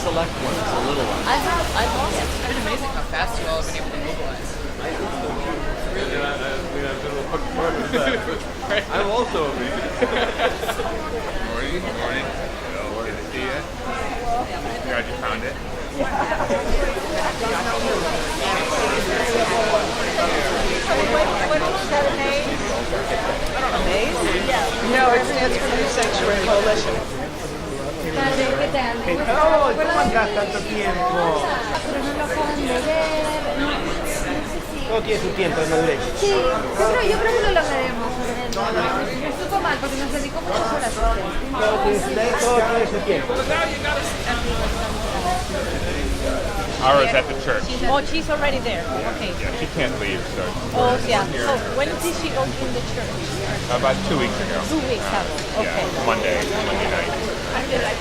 select ones, the little ones. I've lost it. It's been amazing how fast you all have been able to mobilize. I'm also a vegan. Morning. Good to see you. Glad you found it. No, it stands for New Sanctuary Coalition. Oh, ¿cómo andás tanto tiempo? Pero no lo acaban de ver. No sé si... Todo tiene su tiempo de madurez. Sí, yo creo que lo lograremos. Me supo mal porque nos dedicó muchas horas. Todo tiene su tiempo. Aura's at the church. Oh, she's already there. Okay. Yeah, she can't leave, so Oh, yeah. So when did she open the church? about 2 weeks ago. 2 weeks ago. Okay. Yeah, Monday night.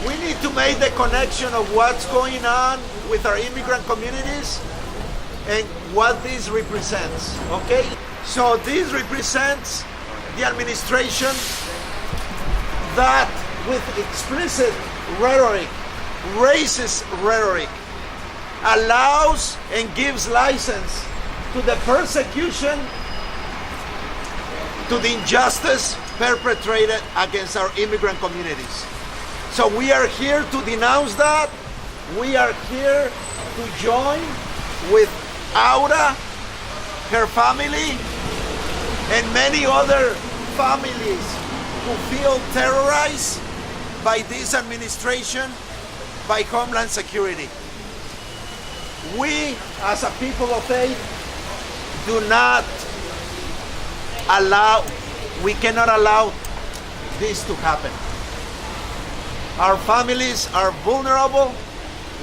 We need to make the connection of what's going on with our immigrant communities and what this represents, okay? So this represents the administration that with explicit rhetoric, racist rhetoric, allows and gives license to the persecution, to the injustice perpetrated against our immigrant communities. So we are here to denounce that. We are here to join with Aura, her family, and many other families who feel terrorized by this administration, by Homeland Security. We, as a people of faith, we cannot allow this to happen. Our families are vulnerable.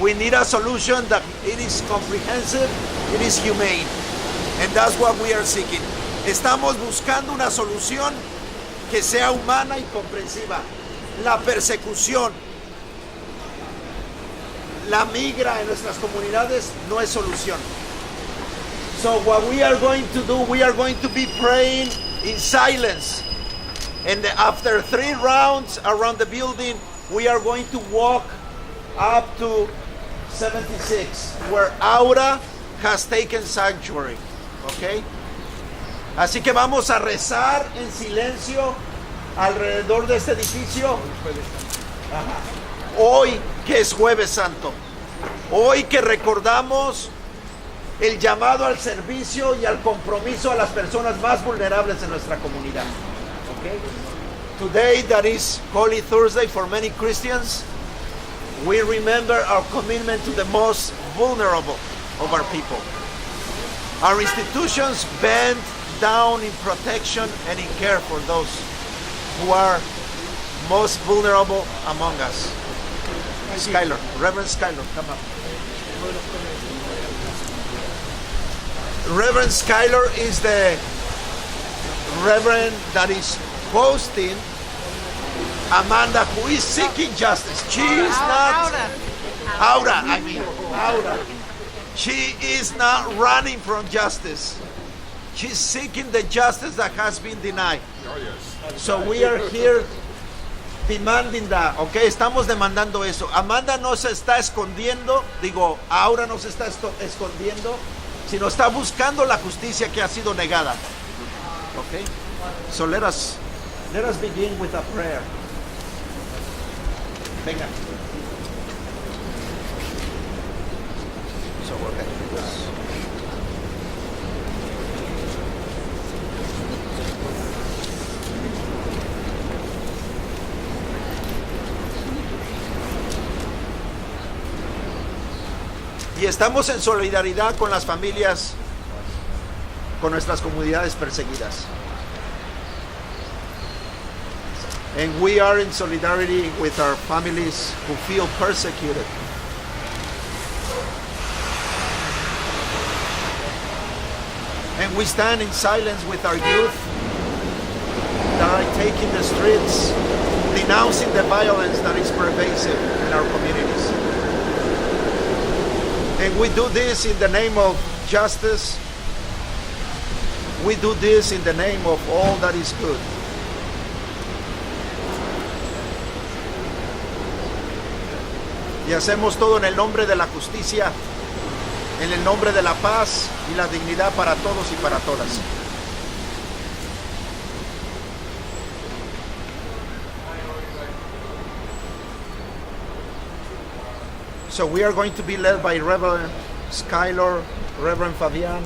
We need a solution that it is comprehensive, it is humane. And that's what we are seeking. Estamos buscando una solución que sea humana y comprensiva. La persecución, la migra en nuestras comunidades no es solución. So what we are going to do, we are going to be praying in silence. And after 3 rounds around the building, we are going to walk up to 76, where Aura has taken sanctuary. Okay? Así que vamos a rezar en silencio alrededor de este edificio. Ajá. Hoy que es Jueves Santo, hoy que recordamos el llamado al servicio y al compromiso a las personas más vulnerables de nuestra comunidad. Okay? Today, that is Holy Thursday for many Christians, we remember our commitment to the most vulnerable of our people. Our institutions bend down in protection and in care for those who are most vulnerable among us. Skylar, Reverend Skylar, come up. Reverend Skylar is the Reverend that is hosting Amanda, who is seeking justice. She is not Aura. She is not running from justice. She's seeking the justice that has been denied. So we are here demanding that, okay? Estamos demandando eso. Amanda no se está escondiendo, Aura no se está escondiendo, sino está buscando la justicia que ha sido negada. Okay? So let us begin with a prayer. Venga. So we're going to do this. Y estamos en solidaridad con las familias, con nuestras comunidades perseguidas. And we are in solidarity with our families who feel persecuted. And we stand in silence with our youth that are taking the streets, denouncing the violence that is pervasive in our communities. And we do this in the name of justice. We do this in the name of all that is good. Y hacemos todo en el nombre de la justicia, en el nombre de la paz y la dignidad para todos y para todas. So we are going to be led by Reverend Skylar, Reverend Fabian,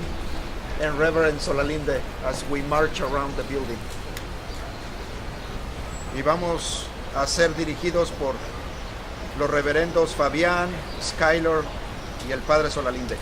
and Reverend Solalinde as we march around the building. Y vamos a ser dirigidos por los reverendos Fabián, Skylar y el Padre Solalinde.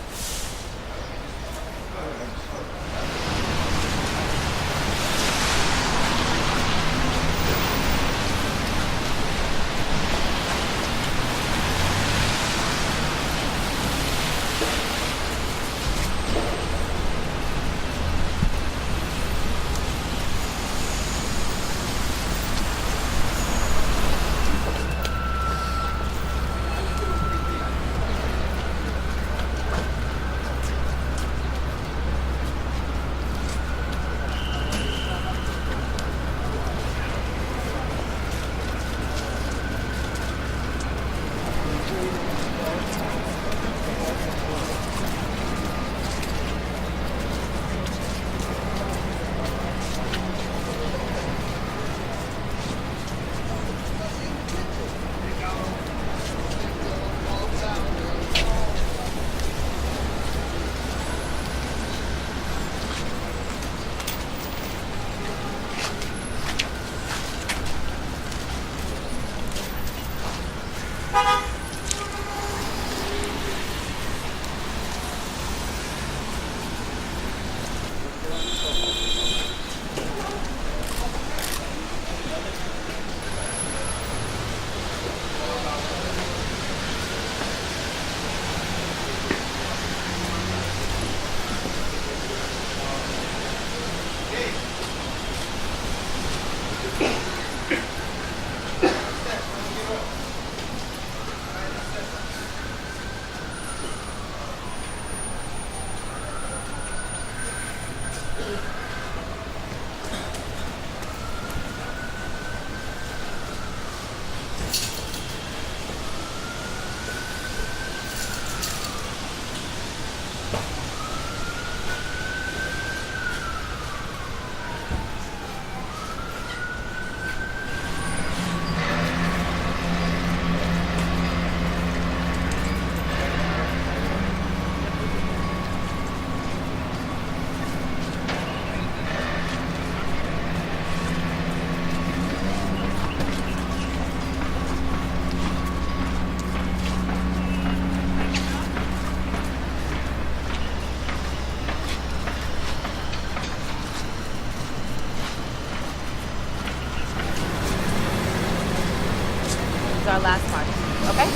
Our last march. Okay?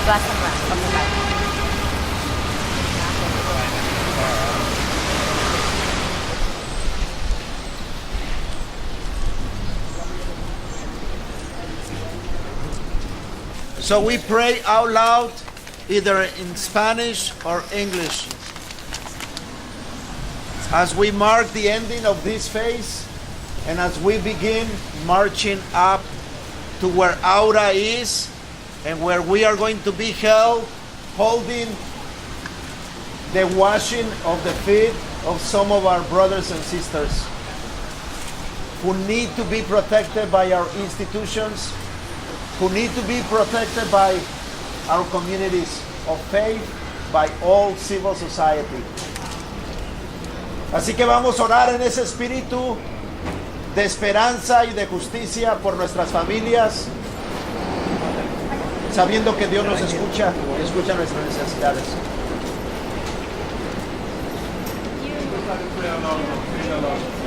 Last time around. Okay, bye. So we pray out loud, either in Spanish or English, as we mark the ending of this phase and as we begin marching up to where Aura is and where we are going to be held, holding the washing of the feet of some of our brothers and sisters who need to be protected by our institutions, who need to be protected by our communities of faith, by all civil society. Así que vamos a orar en ese espíritu de esperanza y de justicia por nuestras familias, sabiendo que Dios nos escucha y escucha nuestras necesidades.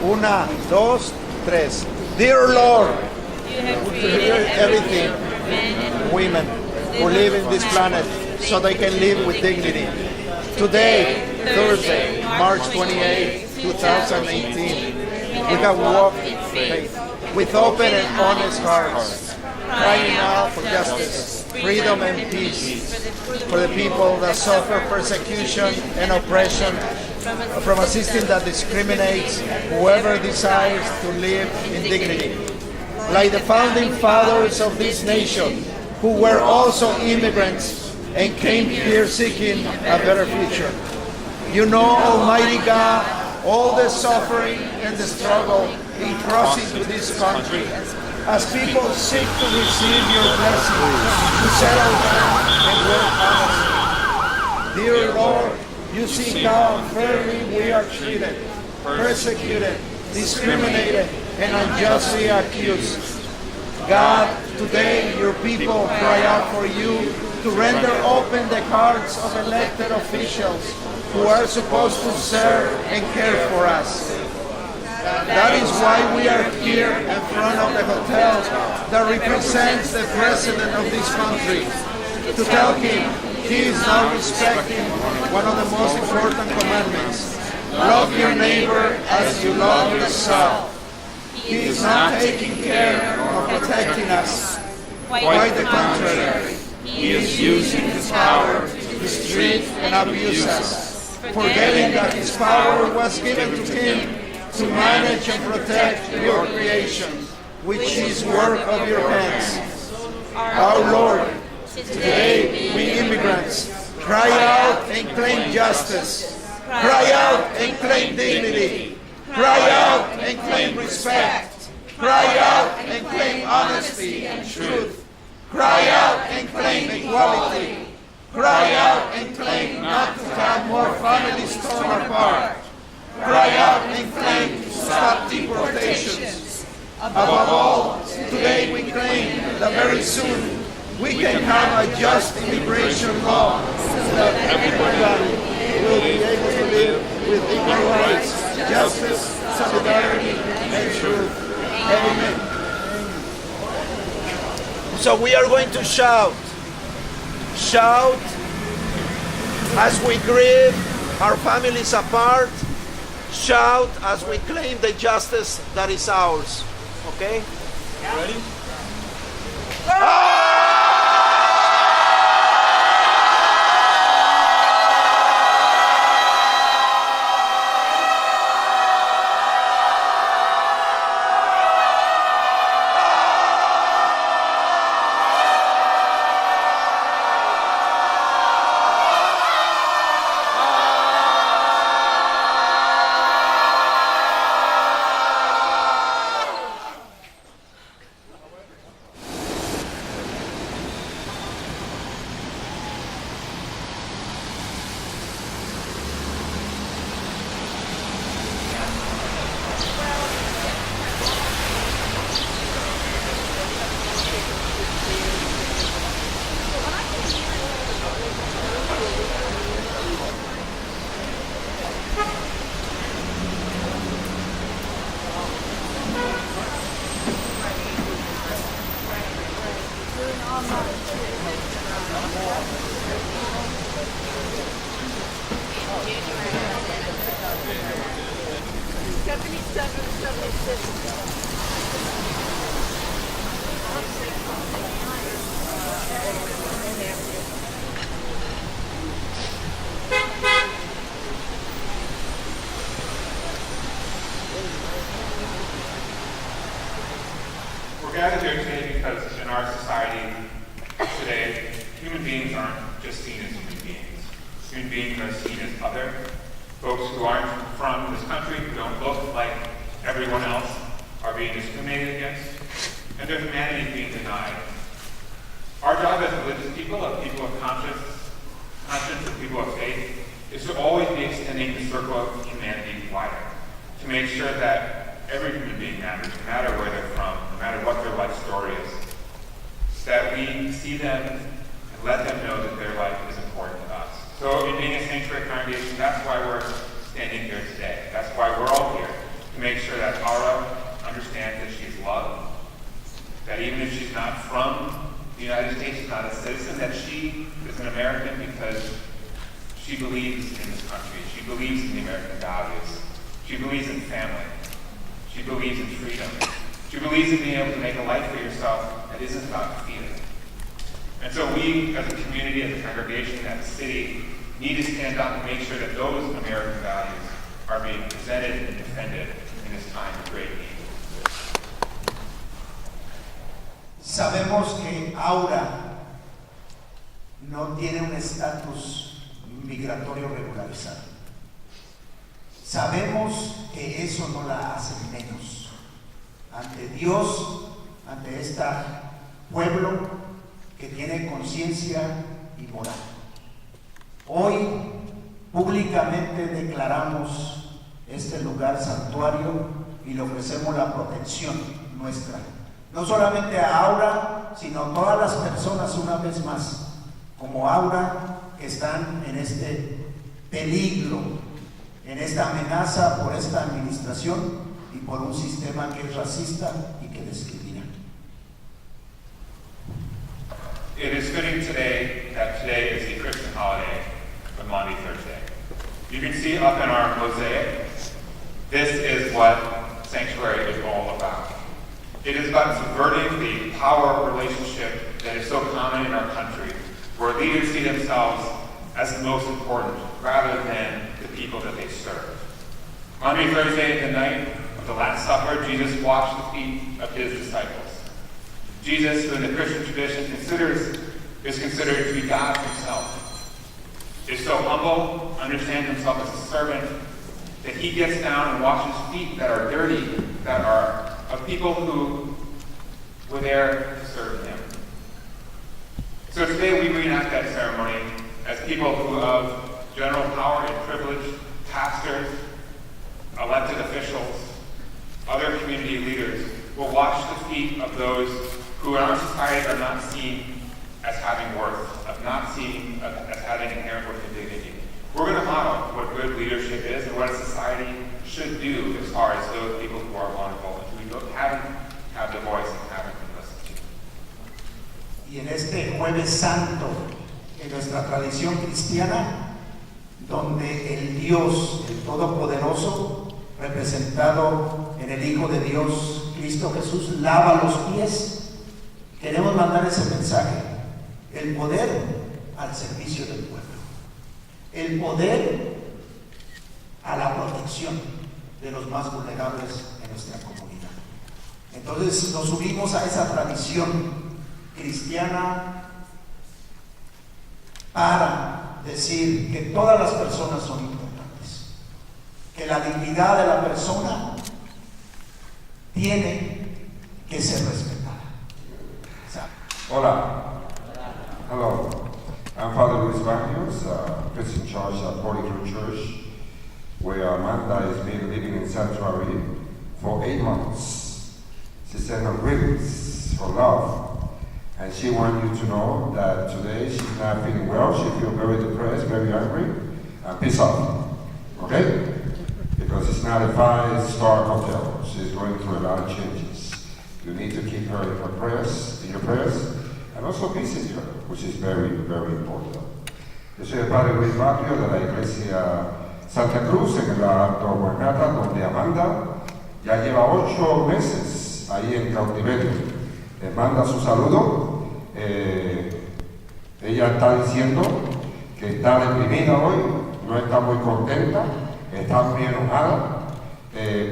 Una, dos, tres. Dear Lord, You have who created created everything, men and women who live in this planet so they can live with dignity. Today, Thursday, March 28, 2018, we have walked in faith with open and honest hearts, crying out for justice, freedom and peace for the people that suffer persecution and oppression, from a system that discriminates whoever desires to live in dignity. Like the founding fathers of this nation, who were also immigrants and came here seeking a better future. You know, Almighty God, all the suffering and the struggle in crossing to this country, as people seek to receive your blessing, to settle down and work honestly. Dear Lord, you see how unfairly we are treated, persecuted, discriminated, and unjustly accused. God, today your people cry out for you to render open the hearts of elected officials who are supposed to serve and care for us. That is why we are here in front of the hotel that represents the president of this country, to tell him he is not respecting one of the most important commandments. Love your neighbor as you love yourself. He is not taking care of protecting us. Quite the contrary. He is using his power to mistreat and abuse us, forgetting that his power was given to him to manage and protect your creation, which is work of your hands. Our Lord, today we immigrants cry out and claim justice, cry out and claim dignity, cry out and claim respect, cry out and claim honesty and truth, cry out and claim equality, cry out and claim not to have more families torn apart, cry out and claim to stop deportations. Above all, today we claim that very soon we can have a just immigration law so that everybody will be able to live with equal rights, justice, solidarity, and truth. Amen. So we are going to shout as we grieve our families apart, shout as we claim the justice that is ours. Okay? Ready? We're gathered here today because in our society today, human beings aren't just seen as human beings. Human beings are seen as other. Folks who aren't from this country, who don't look like everyone else, are being discriminated against, and their humanity being denied. Our job as religious people, of conscience, and people of faith, is to always be extending the circle of humanity wider, to make sure that every human being matters, no matter where they're from, no matter what their life story is. That we see them and let them know that their life is important to us. So in being a sanctuary congregation, that's why we're standing here today. That's why we're all here, to make sure that Ara understands that she's loved, that even if she's not from the United States, she's not a citizen, that she is an American because she believes in this country. She believes in the American values. She believes in family. She believes in freedom. She believes in being able to make a life for yourself that isn't about fear. And so we, as a community, as a congregation, as a city, need to stand up and make sure that those American values are being presented and defended in this time of great need. Sabemos que Aura no tiene un estatus migratorio regularizado. Sabemos que eso no la hace menos ante Dios, ante este pueblo que tiene conciencia y moral. Hoy públicamente declaramos este lugar santuario y le ofrecemos la protección nuestra, no solamente a Aura, sino a todas las personas una vez más, como Aura, que están en este peligro, en esta amenaza por esta administración y por un sistema que es racista y que discrimina. It is fitting today that today is the Christian holiday of Maundy Thursday. You can see up in our mosaic, this is what Sanctuary is all about. It is about subverting the power relationship that is so common in our country, where leaders see themselves as the most important rather than the people that they serve. Maundy Thursday, the night of the Last Supper, Jesus washed the feet of his disciples. Jesus, who in the Christian tradition is considered to be God himself, is so humble, understands himself as a servant, that he gets down and washes feet that are dirty, that are of people who were there to serve him. So today we reenact that ceremony as people who have general power and privilege, pastors, elected officials, other community leaders will wash the feet of those who in our society are not seen as having worth, of not seen as having inherent worth and dignity. We're going to model what good leadership is and what a society should do as far as those people who are vulnerable and who haven't had the voice and haven't been listened to. Y en este Jueves Santo, en nuestra tradición cristiana, donde el Dios, el Todopoderoso, representado en el Hijo de Dios, Cristo Jesús, lava los pies, queremos mandar ese mensaje: el poder al servicio del pueblo, el poder a la protección de los más vulnerables en nuestra comunidad. Entonces nos unimos a esa tradición cristiana para decir que todas las personas son importantes, que la dignidad de la persona tiene que ser respetada. Hola. Hello. I'm Father Luis Barrios, Christian Church at Holy Cross Church, where Amanda has been living in sanctuary for 8 months. She sent her greetings for love, and she wants you to know that today she's not feeling well. She feels very depressed, very angry, and pissed off. Okay? Because it's not a 5-star hotel. She's going through a lot of changes. You need to keep her in your prayers, and also visit her, which is very, very important. Yo soy el Padre Luis Barrio de la Iglesia Santa Cruz en la Alto Manhattan, donde Amanda ya lleva 8 meses ahí en cautiverio. Les manda su saludo. Ella está diciendo que está deprimida hoy, no está muy contenta, está muy enojada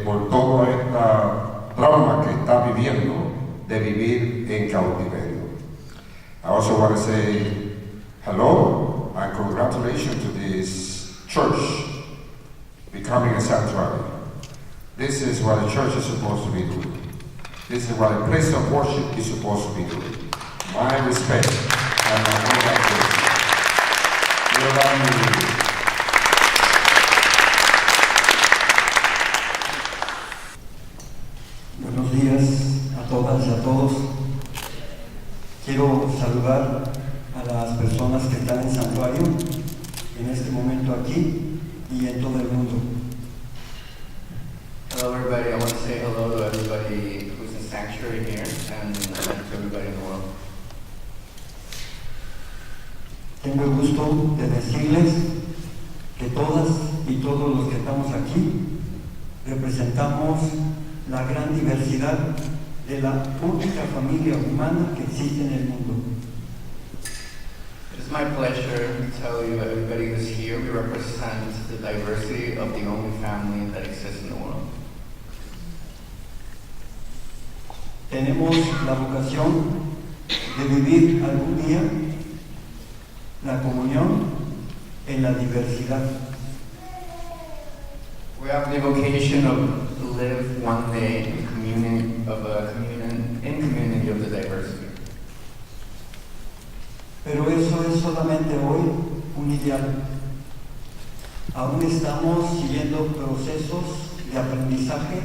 por todo este trauma que está viviendo de vivir en cautiverio. I also want to say hello and congratulations to this church becoming a sanctuary. This is what a church is supposed to be doing. This is what a place of worship is supposed to be doing. My respect and my congratulations. Buenos días a todas y a todos. Quiero saludar a las personas que están en santuario en este momento aquí y en todo el mundo. Hello everybody, I want to say hello to everybody who's in sanctuary here and to everybody in the world. Tengo el gusto de decirles que todas y todos los que estamos aquí representamos la gran diversidad de la única familia humana que existe en el mundo. It is my pleasure to tell you, everybody who's here, we represent the diversity of the only family that exists in the world. Tenemos la vocación de vivir algún día la comunión en la diversidad. We have the vocation of live one day in community of the diversity. Pero eso es solamente hoy un ideal. Aún estamos siguiendo procesos de aprendizaje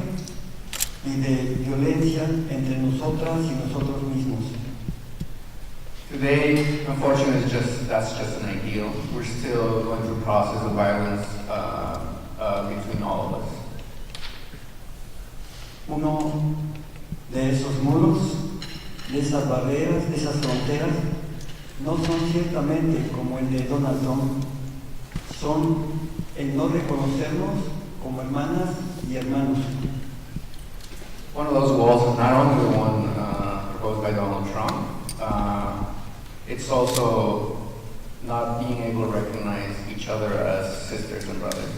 y de violencia entre nosotras y nosotros mismos. Today, unfortunately, that's just an ideal. We're still going through a process of violence between all of us. Uno de esos muros, de esas barreras, de esas fronteras, no son ciertamente como el de Donald Trump, son el no reconocernos como hermanas y hermanos. One of those walls is not only the one proposed by Donald Trump, it's also not being able to recognize each other as sisters and brothers.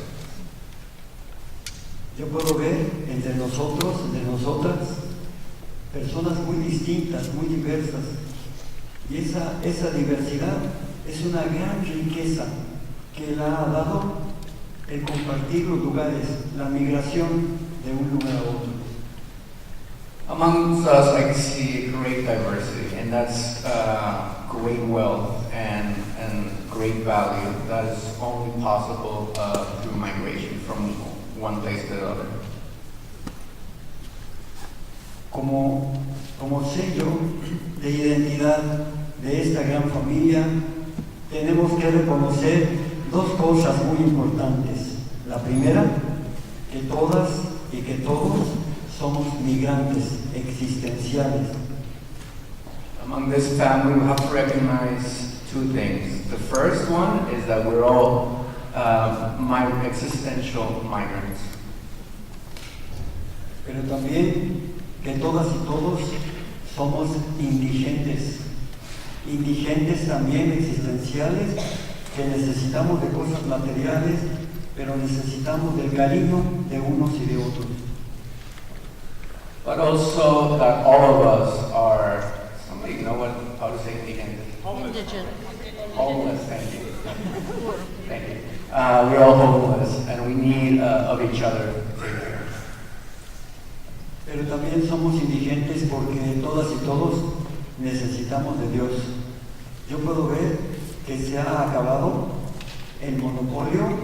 Yo puedo ver entre nosotros, entre nosotras, personas muy distintas, muy diversas. Y esa diversidad es una gran riqueza que la ha dado el compartir los lugares, la migración de un lugar a otro. Amongst us, I see great diversity, and that's great wealth and great value that is only possible through migration from one place to the other. Como sello de identidad de esta gran familia, tenemos que reconocer dos cosas muy importantes. La primera, que todas y que todos somos migrantes existenciales. Among this family, we have to recognize two things. The first one is that we're all existential migrants. Pero también que todas y todos somos indigentes. Indigentes también existenciales, que necesitamos de cosas materiales, pero necesitamos del cariño de unos y de otros. But also that all of us are, somebody know how to say indigente? Indigent. Homeless, thank you. Thank you. We're all homeless and we need of each other. Pero también somos indigentes porque todas y todos necesitamos de Dios. Yo puedo ver que se ha acabado el monopolio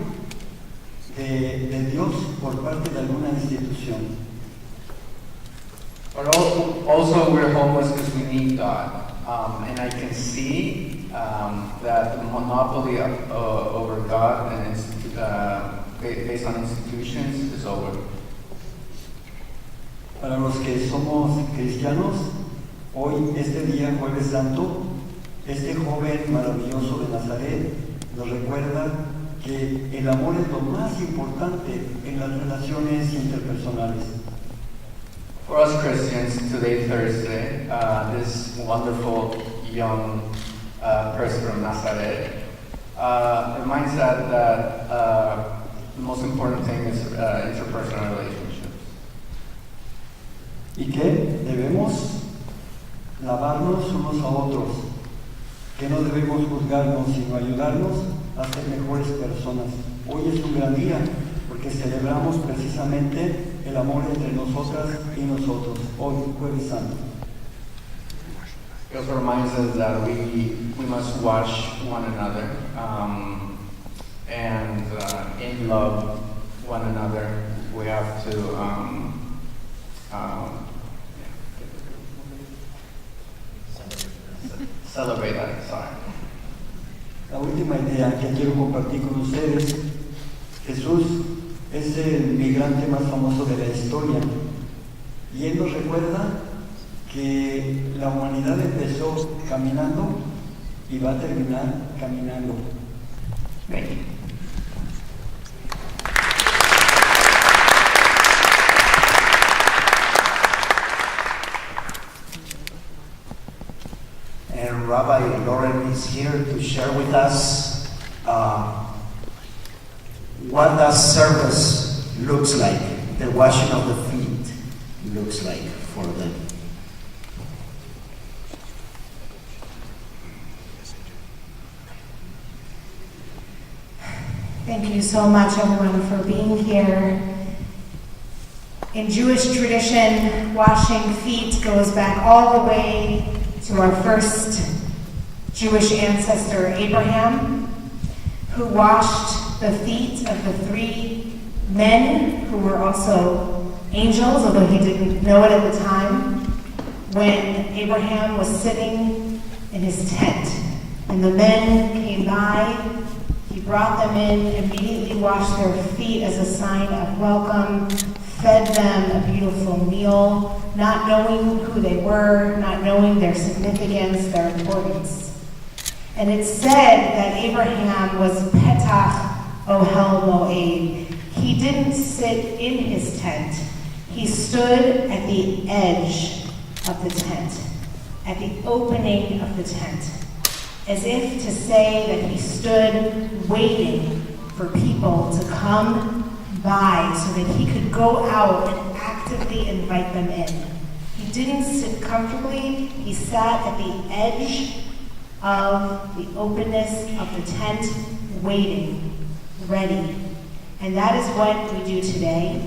de Dios por parte de alguna institución. But also we're homeless because we need God. And I can see that the monopoly over God and based on institutions is over. Para los que somos cristianos, hoy, este día, Jueves Santo, este joven maravilloso de Nazaret nos recuerda que el amor es lo más importante en las relaciones interpersonales. For us Christians, today, Thursday, this wonderful young person from Nazareth reminds us that the most important thing is interpersonal relationships. Y que debemos lavarnos unos a otros, que no debemos juzgarnos, sino ayudarnos a ser mejores personas. Hoy es un gran día porque celebramos precisamente el amor entre nosotras y nosotros, hoy, Jueves Santo. It also reminds us that we must watch one another and in love one another. We have to celebrate that. Sorry. La última idea que quiero compartir con ustedes, Jesús es el migrante más famoso de la historia y Él nos recuerda que la humanidad empezó caminando y va a terminar caminando. Thank you. And Rabbi Lauren is here to share with us what that service looks like, the washing of the feet looks like for them. Thank you so much, everyone, for being here. In Jewish tradition, washing feet goes back all the way to our first Jewish ancestor, Abraham, who washed the feet of the 3 men who were also angels, although he didn't know it at the time, when Abraham was sitting in his tent. And the men came by, he brought them in, immediately washed their feet as a sign of welcome, fed them a beautiful meal, not knowing who they were, not knowing their significance, their importance. And it's said that Abraham was Petach Ohel Moed. He didn't sit in his tent. He stood at the edge of the tent, at the opening of the tent, as if to say that he stood waiting for people to come by so that he could go out and actively invite them in. He didn't sit comfortably, he sat at the edge of the openness of the tent, waiting, ready. And that is what we do today,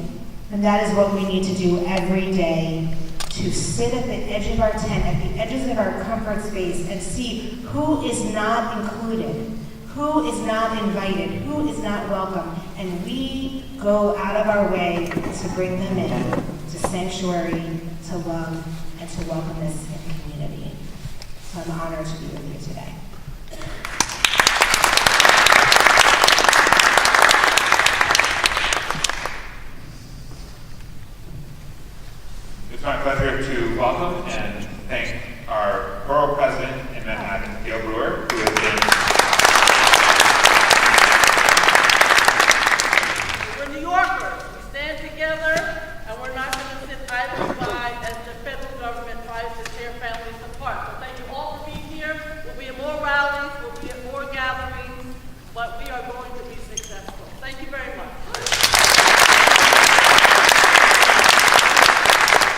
and that is what we need to do every day, to sit at the edge of our tent, at the edges of our comfort space, and see who is not included, who is not invited, who is not welcome, and we go out of our way to bring them in to sanctuary, to love, and to welcomeness and community. So I'm honored to be with you today. It's my pleasure to welcome and thank our borough president in Manhattan, Gail Brewer, who has been... We're New Yorkers. We stand together, and we're not going to sit idly by as the federal government tries to tear families apart. So thank you all for being here. We'll be at more rallies, we'll be at more gatherings, but we are going to be successful. Thank you very much.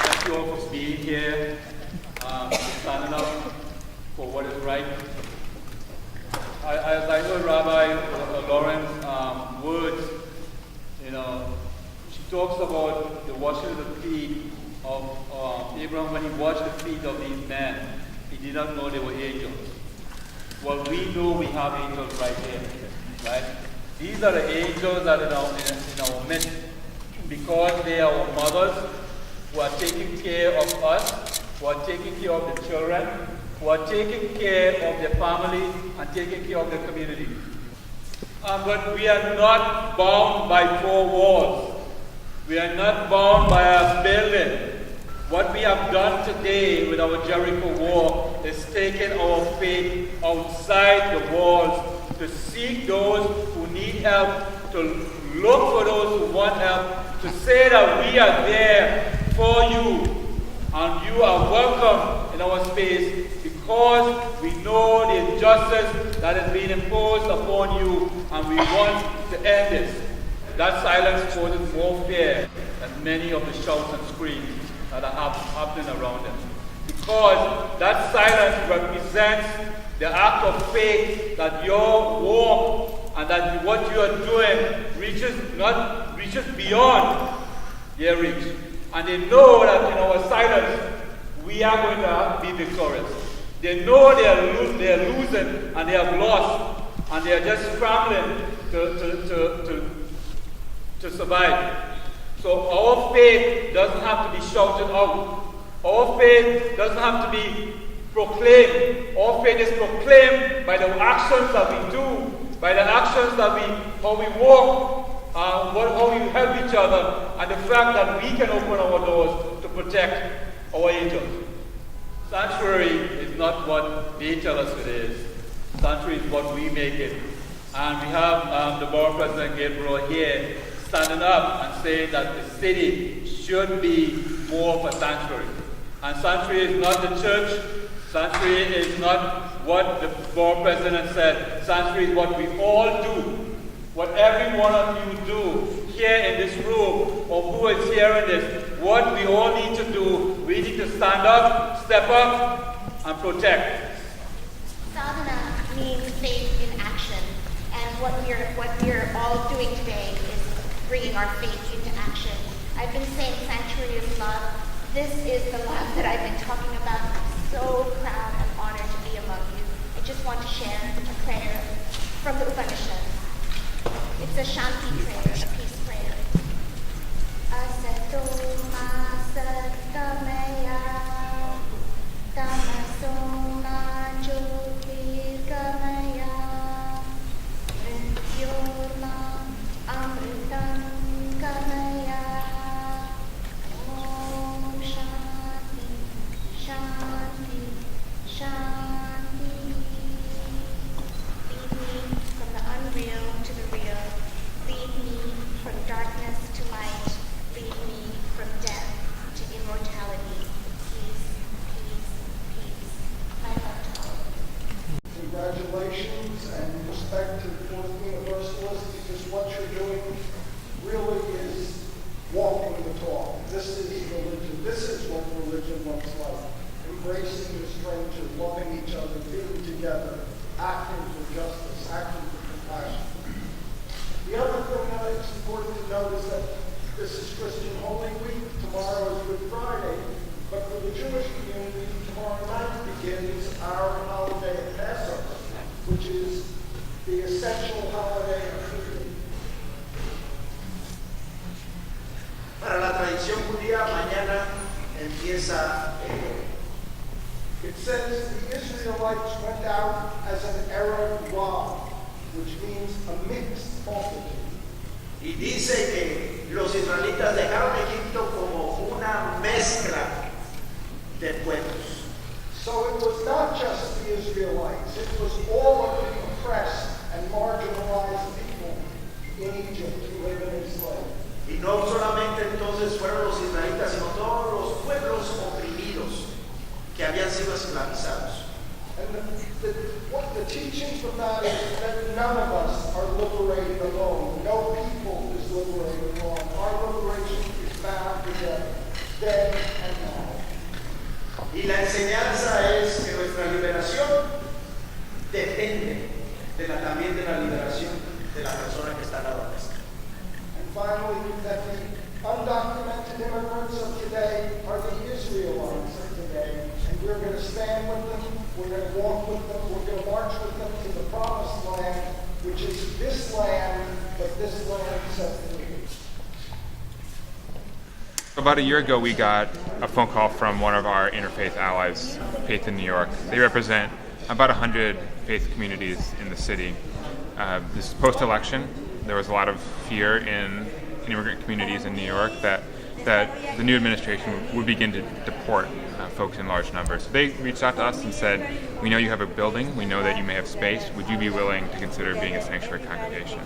Thank you all for being here, standing up for what is right. As I know Rabbi Lauren's words, she talks about the washing of the feet of Abraham. When he washed the feet of these men, he did not know they were angels. Well, we know we have angels right here, right? These are the angels that are in our midst, because they are our mothers, who are taking care of us, who are taking care of the children, who are taking care of their family and taking care of the community. But we are not bound by 4 walls. We are not bound by a building. What we have done today with our Jericho wall is taken our faith outside the walls to seek those who need help, to look for those who want help, to say that we are there for you, and you are welcome in our space because we know the injustice that is being imposed upon you, and we want to end this. That silence causes more fear than many of the shouts and screams that are happening around us. Because that silence represents the act of faith that your walk and that what you are doing reaches beyond their reach. And they know that in our silence, we are going to be victorious. They know they are losing and they have lost, and they are just scrambling to survive. So our faith doesn't have to be shouted out. Our faith doesn't have to be proclaimed. Our faith is proclaimed by the actions that we do, by the actions that how we walk, how we help each other, and the fact that we can open our doors to protect our angels. Sanctuary is not what they tell us it is. Sanctuary is what we make it. And we have the borough president, Gabriel, here standing up and saying that the city should be more of a sanctuary. And sanctuary is not the church. Sanctuary is not what the borough president said. Sanctuary is what we all do. What every one of you do here in this room, or who is hearing this, what we all need to do, we need to stand up, step up, and protect. Sadhana means faith in action. And what we're all doing today is bringing our faith into action. I've been saying sanctuary is love. This is the love that I've been talking about. I'm so proud and honored to be among you. I just want to share a prayer from the Upanishads. It's a Shanti prayer, a peace prayer. Asato ma satgamaya, tamaso ma jyotirgamaya, mrityorma amritam gamaya. Om Shanti, Shanti, Shanti. Lead me from the unreal to the real. Lead me from darkness to light. Lead me from death to immortality. Peace, peace, peace. My love to all of you. Congratulations and respect to the Fourth Universalist, because what you're doing really is walking the talk. This is religion. This is what religion looks like. Embracing the stranger, loving each other, being together, acting for justice, acting for compassion. The other thing that it's important to note is that this is Christian Holy Week. Tomorrow is Good Friday. But for the Jewish community, tomorrow night begins our holiday of Passover, which is the essential holiday of Judaism. Para la tradición judía, mañana empieza. It says the Israelites went out as an Arab Rav, which means a mixed multitude. Y dice que los israelitas dejaron Egipto como una mezcla de pueblos. So it was not just the Israelites, it was all of the oppressed and marginalized people in Egypt who lived in slavery. Y no solamente entonces fueron los israelitas, sino todos los pueblos oprimidos que habían sido esclavizados. And what the teaching from that is that none of us are liberated alone. No people is liberated alone. Our liberation is found together, then and now. Y la enseñanza es que nuestra liberación depende también de la liberación de la persona que está al lado nuestra. And finally, that the undocumented immigrants of today are the Israelites of today. And we're going to stand with them, we're going to walk with them, we're going to march with them to the promised land, which is this land, but this land set free. About a year ago, we got a phone call from one of our interfaith allies, Faith in New York. They represent about 100 faith communities in the city. This is post-election. There was a lot of fear in immigrant communities in New York that the new administration would begin to deport folks in large numbers. So they reached out to us and said, we know you have a building, we know that you may have space, would you be willing to consider being a sanctuary congregation?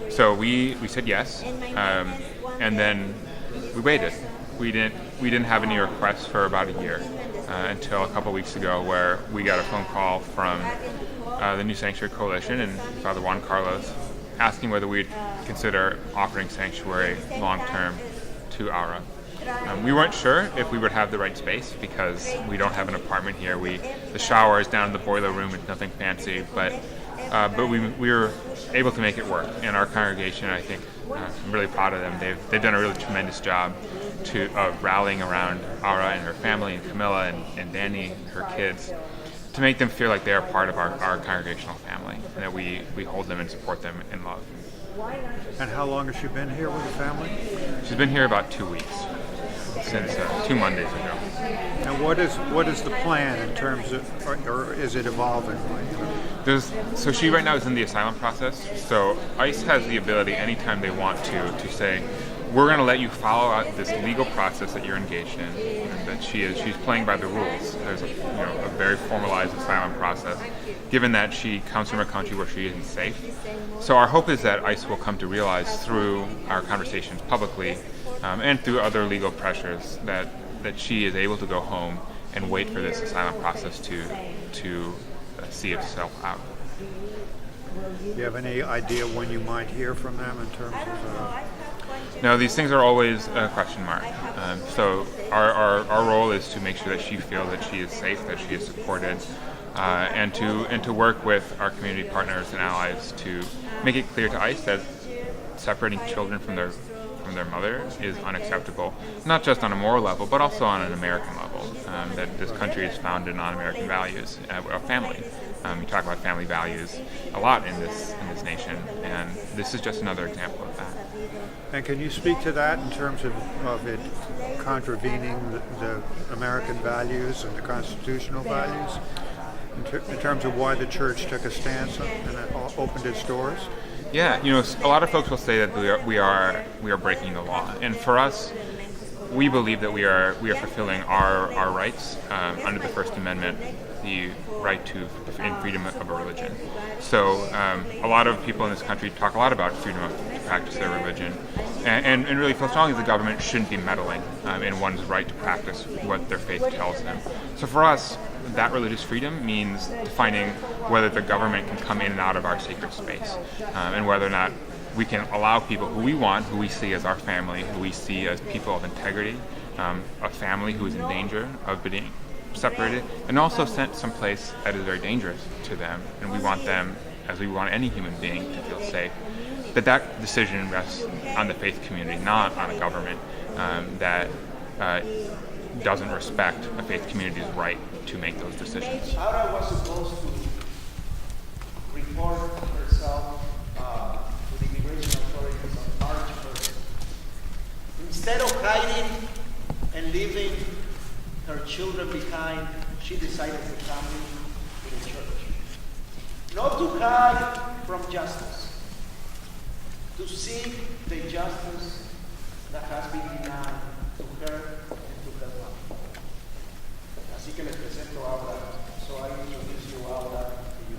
So we said yes, and then we waited. We didn't have any requests for about a year until a couple weeks ago, where we got a phone call from the New Sanctuary Coalition and Father Juan Carlos asking whether we'd consider offering sanctuary long-term to Aura. We weren't sure if we would have the right space because we don't have an apartment here. The shower is down in the boiler room. It's nothing fancy, but we were able to make it work. And our congregation, I think, I'm really proud of them. They've done a really tremendous job of rallying around Aura and her family, and Camilla and Danny, her kids, to make them feel like they are part of our congregational family, and that we hold them and support them in love. And how long has she been here with the family? She's been here about 2 weeks, since 2 Mondays ago. And what is the plan in terms of, or is it evolving? So she right now is in the asylum process. So ICE has the ability anytime they want to say, we're going to let you follow out this legal process that you're engaged in, and that she's playing by the rules. There's a very formalized asylum process, given that she comes from a country where she isn't safe. So our hope is that ICE will come to realize through our conversations publicly and through other legal pressures that she is able to go home and wait for this asylum process to see itself out. Do you have any idea when you might hear from them in terms of? No, these things are always a question mark. So our role is to make sure that she feels that she is safe, that she is supported, and to work with our community partners and allies to make it clear to ICE that separating children from their mother is unacceptable, not just on a moral level, but also on an American level. That this country is founded on American values of family. We talk about family values a lot in this nation, and this is just another example of that. And can you speak to that in terms of it contravening the American values and the constitutional values, in terms of why the church took a stance and opened its doors? Yeah, a lot of folks will say that we are breaking the law, and for us, we believe that we are fulfilling our rights under the First Amendment, the right to freedom of a religion. So a lot of people in this country talk a lot about freedom to practice their religion, and really feel strongly the government shouldn't be meddling in one's right to practice what their faith tells them. So for us, that religious freedom means defining whether the government can come in and out of our sacred space, and whether or not we can allow people who we want, who we see as our family, who we see as people of integrity, a family who is in danger of being separated, and also sent someplace that is very dangerous to them, and we want them, as we want any human being, to feel safe. That decision rests on the faith community, not on a government that doesn't respect a faith community's right to make those decisions. Aura was supposed to report herself to the immigration authorities on March 1st. Instead of hiding and leaving her children behind, she decided to come to the church. Not to hide from justice, to seek the justice that has been denied to her and to her life. Así que les presento a Aura. So I introduce you, Aura, to you.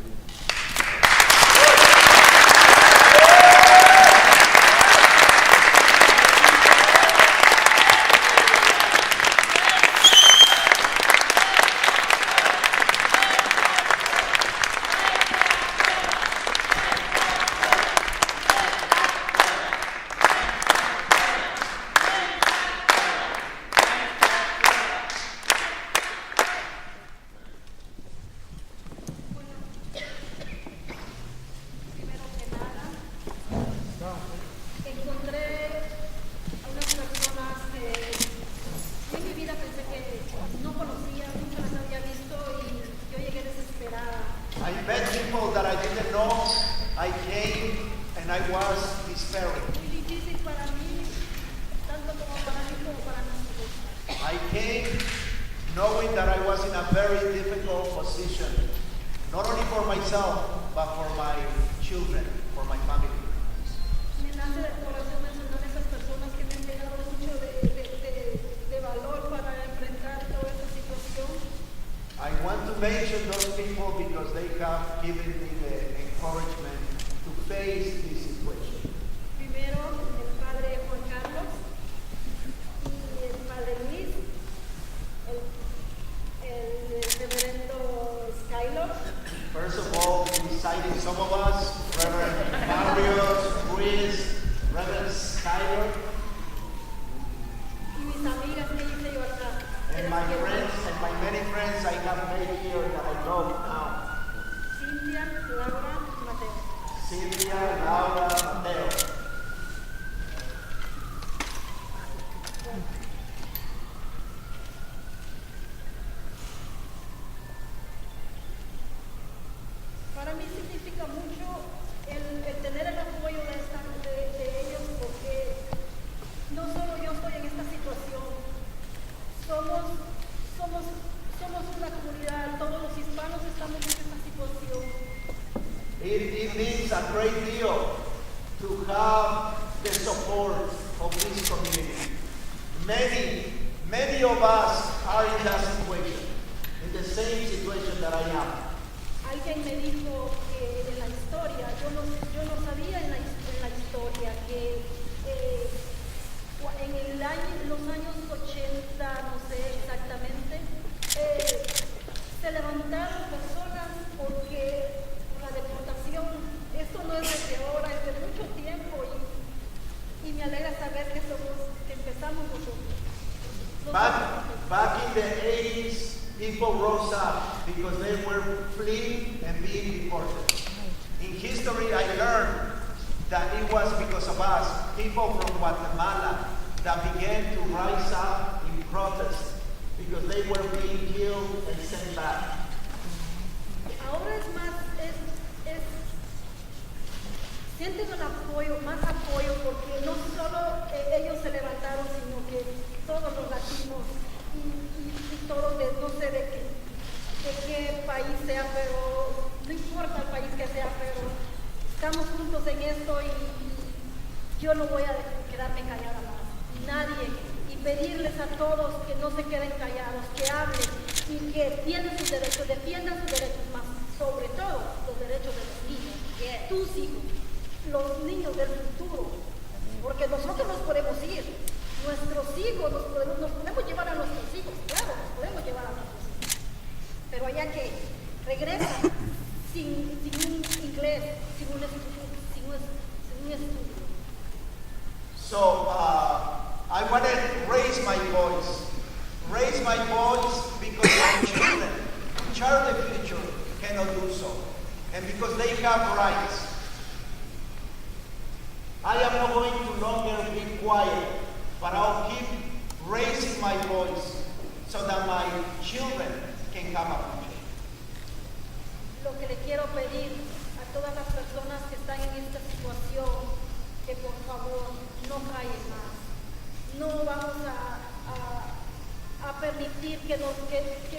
Para mí significa mucho el tener el apoyo de ellos, porque no solo yo estoy en esta situación, somos una comunidad, todos los hispanos estamos en esta situación. It means a great deal to have the support of this community. Many of us are in that situation, in the same situation that I am. Alguien me dijo que en la historia, yo no sabía en la historia que en los años 80, no sé exactamente, se levantaron personas porque la deportación, esto no es desde ahora, es de mucho tiempo, y me alegra saber que empezamos nosotros. Back in the 80s, people rose up because they were fleeing and being deported. In history, I learned that it was because of us, people from Guatemala, that began to rise up in protest because they were being killed and sent back. Ahora es más, sienten un apoyo, más apoyo, porque no solo ellos se levantaron, sino que todos los latinos y todos, no sé de qué país sea, pero no importa el país que sea, pero estamos juntos en esto y yo no voy a quedarme callada más, nadie, y pedirles a todos que no se queden callados, que hablen y que tienen sus derechos, defiendan sus derechos más, sobre todo los derechos de los niños, tus hijos, los niños del futuro, porque nosotros nos podemos ir, nuestros hijos, nos podemos llevar a nuestros hijos, claro, nos podemos llevar a nuestros hijos, pero allá que regresan sin un inglés, sin un estudio. So I want to raise my voice because my children, which are the future, cannot do so, and because they have rights. I am not going to longer be quiet, but I'll keep raising my voice so that my children can have a future. Lo que le quiero pedir a todas las personas que están en esta situación, que por favor no callen más. No vamos a permitir que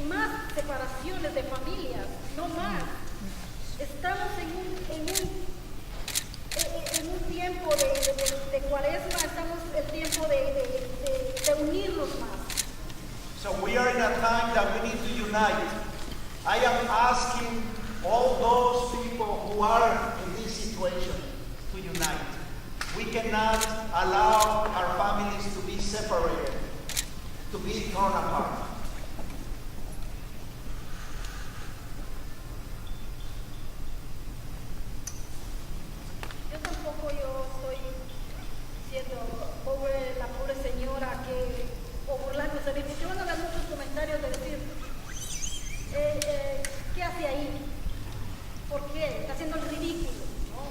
más separaciones de familias, no más. Estamos en un tiempo de cuaresma, estamos en el tiempo de unirnos más. So we are in a time that we need to unite. I am asking all those people who are in this situation to unite. We cannot allow our families to be separated, to be torn apart. Yo tampoco estoy siendo la pobre señora o burlándose de mí, porque van a dar muchos comentarios de decir, ¿qué hace ahí? ¿Por qué? Está haciendo el ridículo, ¿no?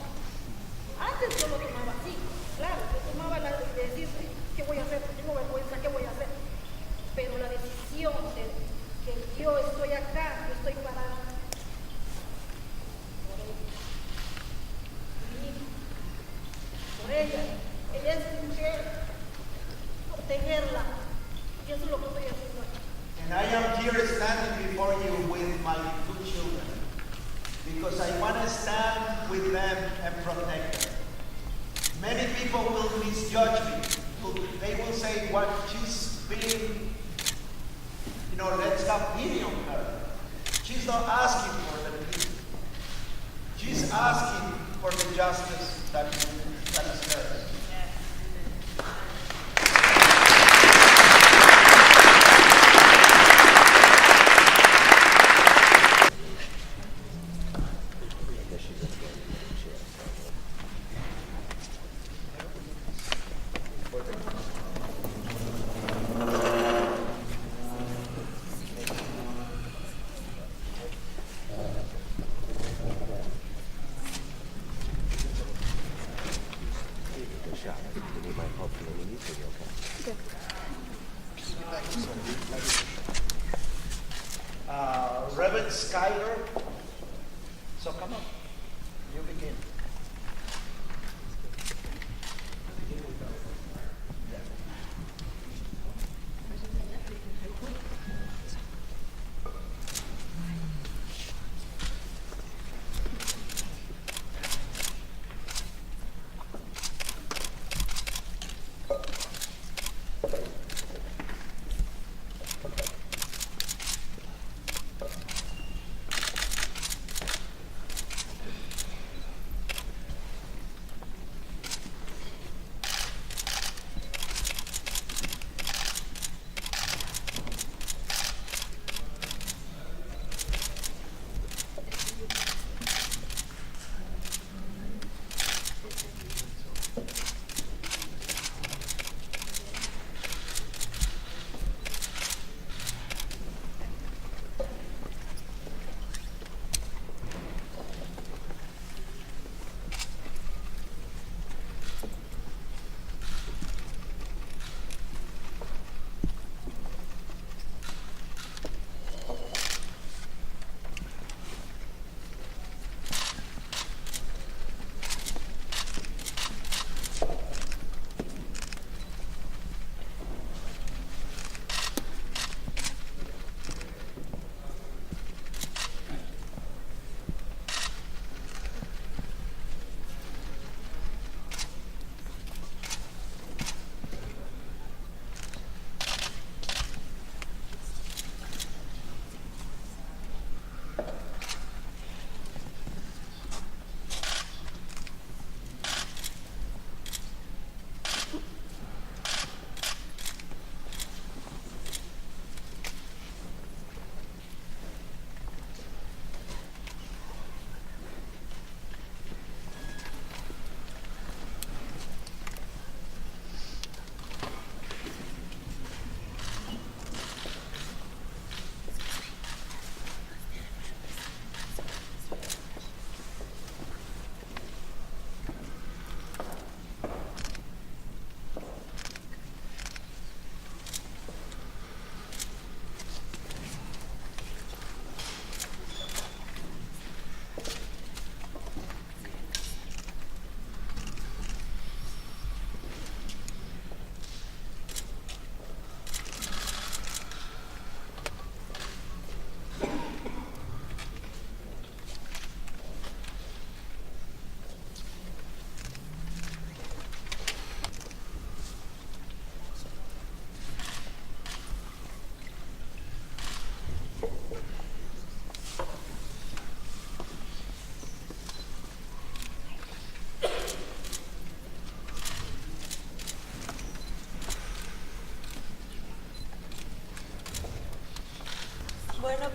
Antes yo lo tomaba así, claro, yo tomaba la de decir, ¿qué voy a hacer? Tengo vergüenza, ¿qué voy a hacer? Pero la decisión de que yo estoy acá, yo estoy parada por ella es mujer, protegerla, y eso es lo que estoy haciendo aquí. And I am here standing before you with my two children because I want to stand with them and protect them. Many people will misjudge me. They will say, what she's being, let's have pity on her. She's not asking for the pity. She's asking for the justice that is hers. Reverend Skyler, so come on, you begin.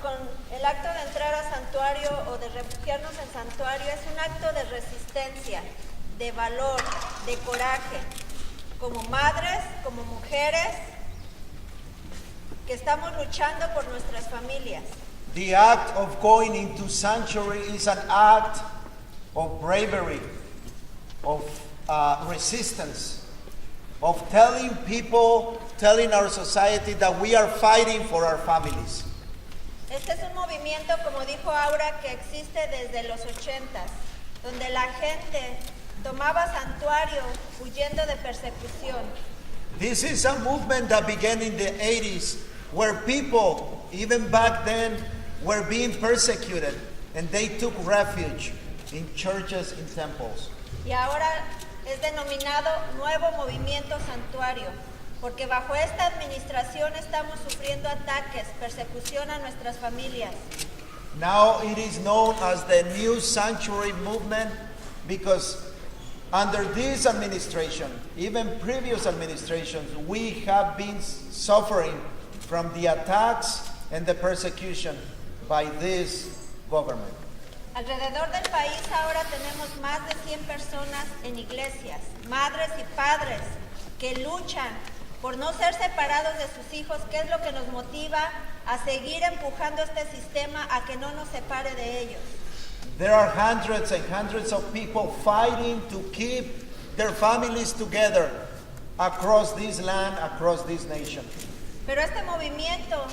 con el acto de entrar a santuario o de refugiarnos en santuario es un acto de resistencia, de valor, de coraje, como madres, como mujeres que estamos luchando por nuestras familias. The act of going into sanctuary is an act of bravery, of resistance, of telling people, telling our society that we are fighting for our families. Este es un movimiento, como dijo Aura, que existe desde los 80s, donde la gente tomaba santuario huyendo de persecución. This is a movement that began in the 80s, where people, even back then, were being persecuted, and they took refuge in churches, in temples. Y ahora es denominado Nuevo Movimiento Santuario, porque bajo esta administración estamos sufriendo ataques, persecución a nuestras familias. Now it is known as the New Sanctuary Movement because under this administration, even previous administrations, we have been suffering from the attacks and the persecution by this government. Alrededor del país ahora tenemos más de 100 personas en iglesias, madres y padres que luchan por no ser separados de sus hijos, que es lo que nos motiva a seguir empujando este sistema a que no nos separe de ellos. There are hundreds and hundreds of people fighting to keep their families together across this land, across this nation. Pero este movimiento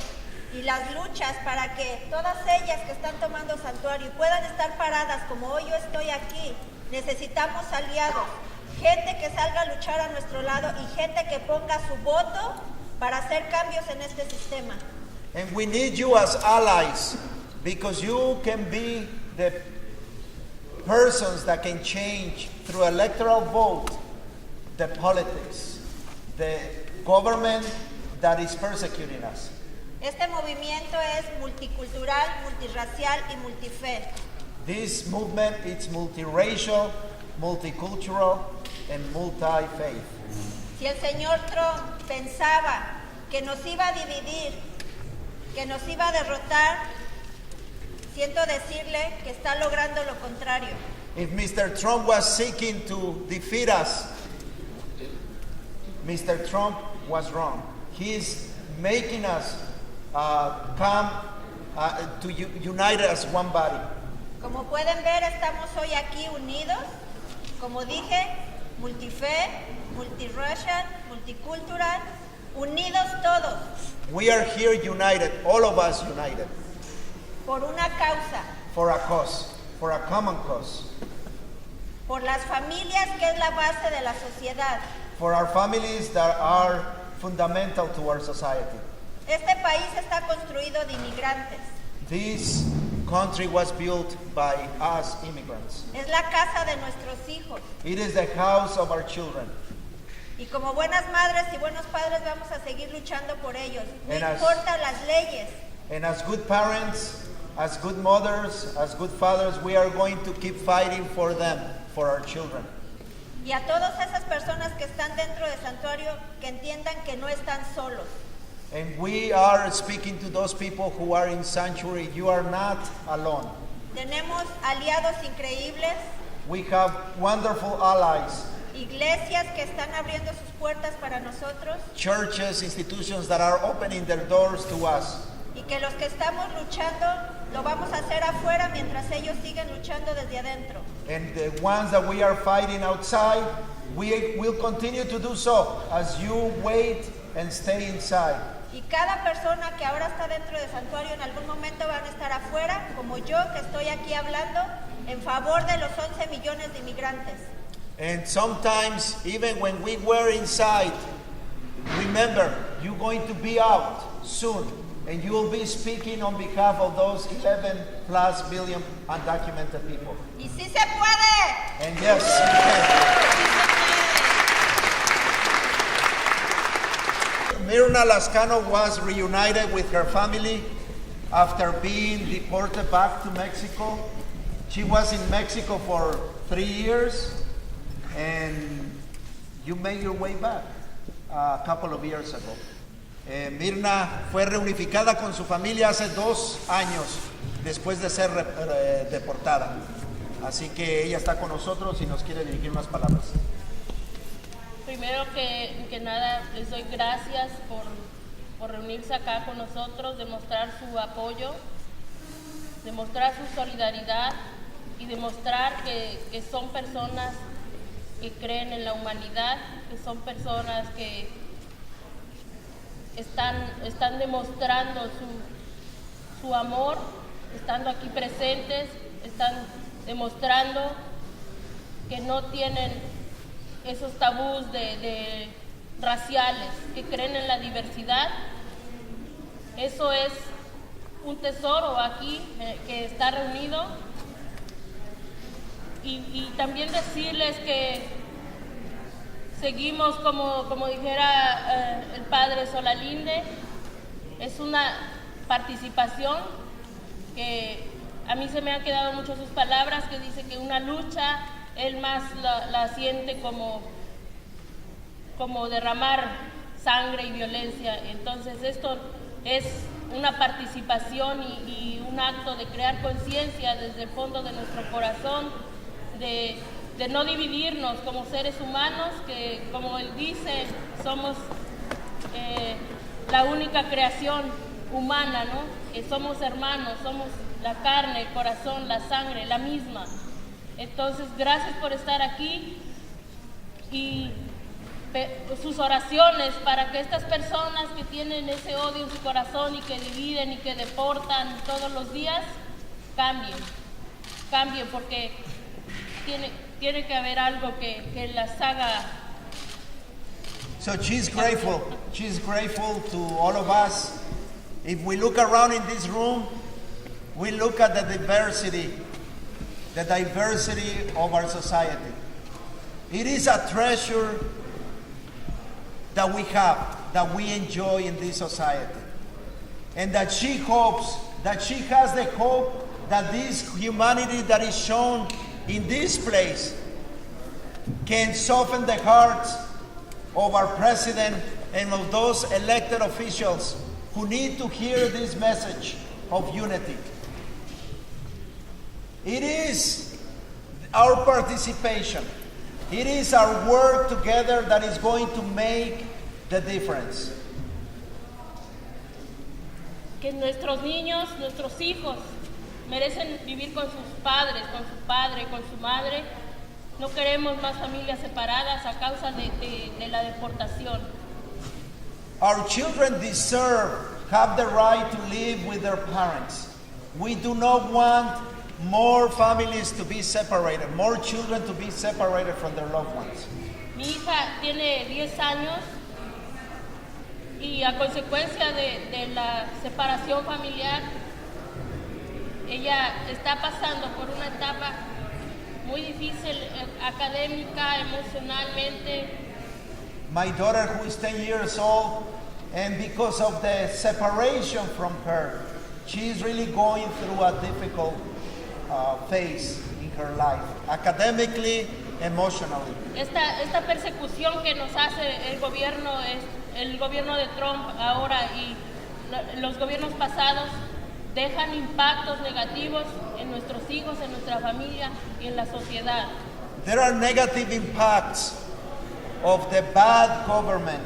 y las luchas para que todas ellas que están tomando santuario puedan estar paradas como hoy yo estoy aquí, necesitamos aliados, gente que salga a luchar a nuestro lado y gente que ponga su voto para hacer cambios en este sistema. And we need you as allies because you can be the persons that can change through electoral vote the politics, the government that is persecuting us. Este movimiento es multicultural, multirracial y multife. This movement is multiracial, multicultural, and multi-faith. Si el señor Trump pensaba que nos iba a dividir, que nos iba a derrotar, siento decirle que está logrando lo contrario. If Mr. Trump was seeking to defeat us, Mr. Trump was wrong. He is making us come to unite as one body. Como pueden ver, estamos hoy aquí unidos, como dije, multife, multiracial, multicultural, unidos todos. We are here united, all of us united. Por una causa. For a cause, for a common cause. Por las familias, que es la base de la sociedad. For our families that are fundamental to our society. Este país está construido de inmigrantes. This country was built by us immigrants. Es la casa de nuestros hijos. It is the house of our children. Y como buenas madres y buenos padres vamos a seguir luchando por ellos. No And importa las leyes. And as good parents, as good mothers, as good fathers, we are going to keep fighting for them, for our children. Y a todas esas personas que están dentro de santuario, que entiendan que no están solos. And we are speaking to those people who are in sanctuary. You are not alone. Tenemos aliados increíbles. We have wonderful allies. Iglesias que están abriendo sus puertas para nosotros. Churches, institutions that are opening their doors to us. Y que los que estamos luchando lo vamos a hacer afuera mientras ellos siguen luchando desde adentro. And the ones that we are fighting outside, we will continue to do so as you wait and stay inside. Y cada persona que ahora está dentro de santuario en algún momento van a estar afuera, como yo que estoy aquí hablando en favor de los 11 millones de inmigrantes. And sometimes, even when we were inside, remember, you're going to be out soon. And you will be speaking on behalf of those 11 plus billion undocumented people. Y sí se puede. And yes, you can. Mirna Lascano was reunited with her family after being deported back to Mexico. She was in Mexico for 3 years, and you made your way back a couple of years ago. Mirna fue reunificada con su familia hace 2 años después de ser deportada. Así que ella está con nosotros y nos quiere dirigir unas palabras. Primero que nada, les doy gracias por reunirse acá con nosotros, demostrar su apoyo, demostrar su solidaridad y demostrar que son personas que creen en la humanidad, que son personas que están demostrando su amor, estando aquí presentes, están demostrando que no tienen esos tabús de raciales, que creen en la diversidad. Eso es un tesoro aquí que está reunido. Y también decirles que seguimos, como dijera el padre Solalinde, es una participación que a mí se me han quedado mucho sus palabras, que dice que una lucha, él más la siente como derramar sangre y violencia. Entonces esto es una participación y un acto de crear conciencia desde el fondo de nuestro corazón, de no dividirnos como seres humanos, que como él dice, somos la única creación humana, ¿no? Que somos hermanos, somos la carne, el corazón, la sangre, la misma. Entonces, gracias por estar aquí y sus oraciones para que estas personas que tienen ese odio en su corazón y que dividen y que deportan todos los días, cambien, porque tiene que haber algo que las haga. So she's grateful. She's grateful to all of us. If we look around in this room, we look at the diversity of our society. It is a treasure that we have, that we enjoy in this society. And that she hopes, that she has the hope that this humanity that is shown in this place can soften the hearts of our president and of those elected officials who need to hear this message of unity. It is our participation, it is our work together that is going to make the difference. Que nuestros niños, nuestros hijos, merecen vivir con sus padres, con su padre, con su madre. No queremos más familias separadas a causa de la deportación. Our children have the right to live with their parents. We do not want more families to be separated, more children to be separated from their loved ones. Mi hija tiene 10 años y a consecuencia de la separación familiar, ella está pasando por una etapa muy difícil académica, emocionalmente. My daughter, who is 10 years old, and because of the separation from her, she is really going through a difficult phase in her life, academically, emotionally. Esta persecución que nos hace el gobierno de Trump ahora y los gobiernos pasados dejan impactos negativos en nuestros hijos, en nuestra familia y en la sociedad. There are negative impacts of the bad government,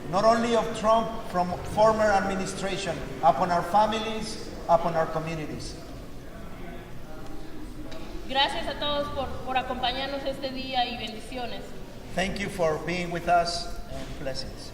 not only of Trump, from former administration, upon our families, upon our communities. Gracias a todos por acompañarnos este día y bendiciones. Thank you for being with us and blessings.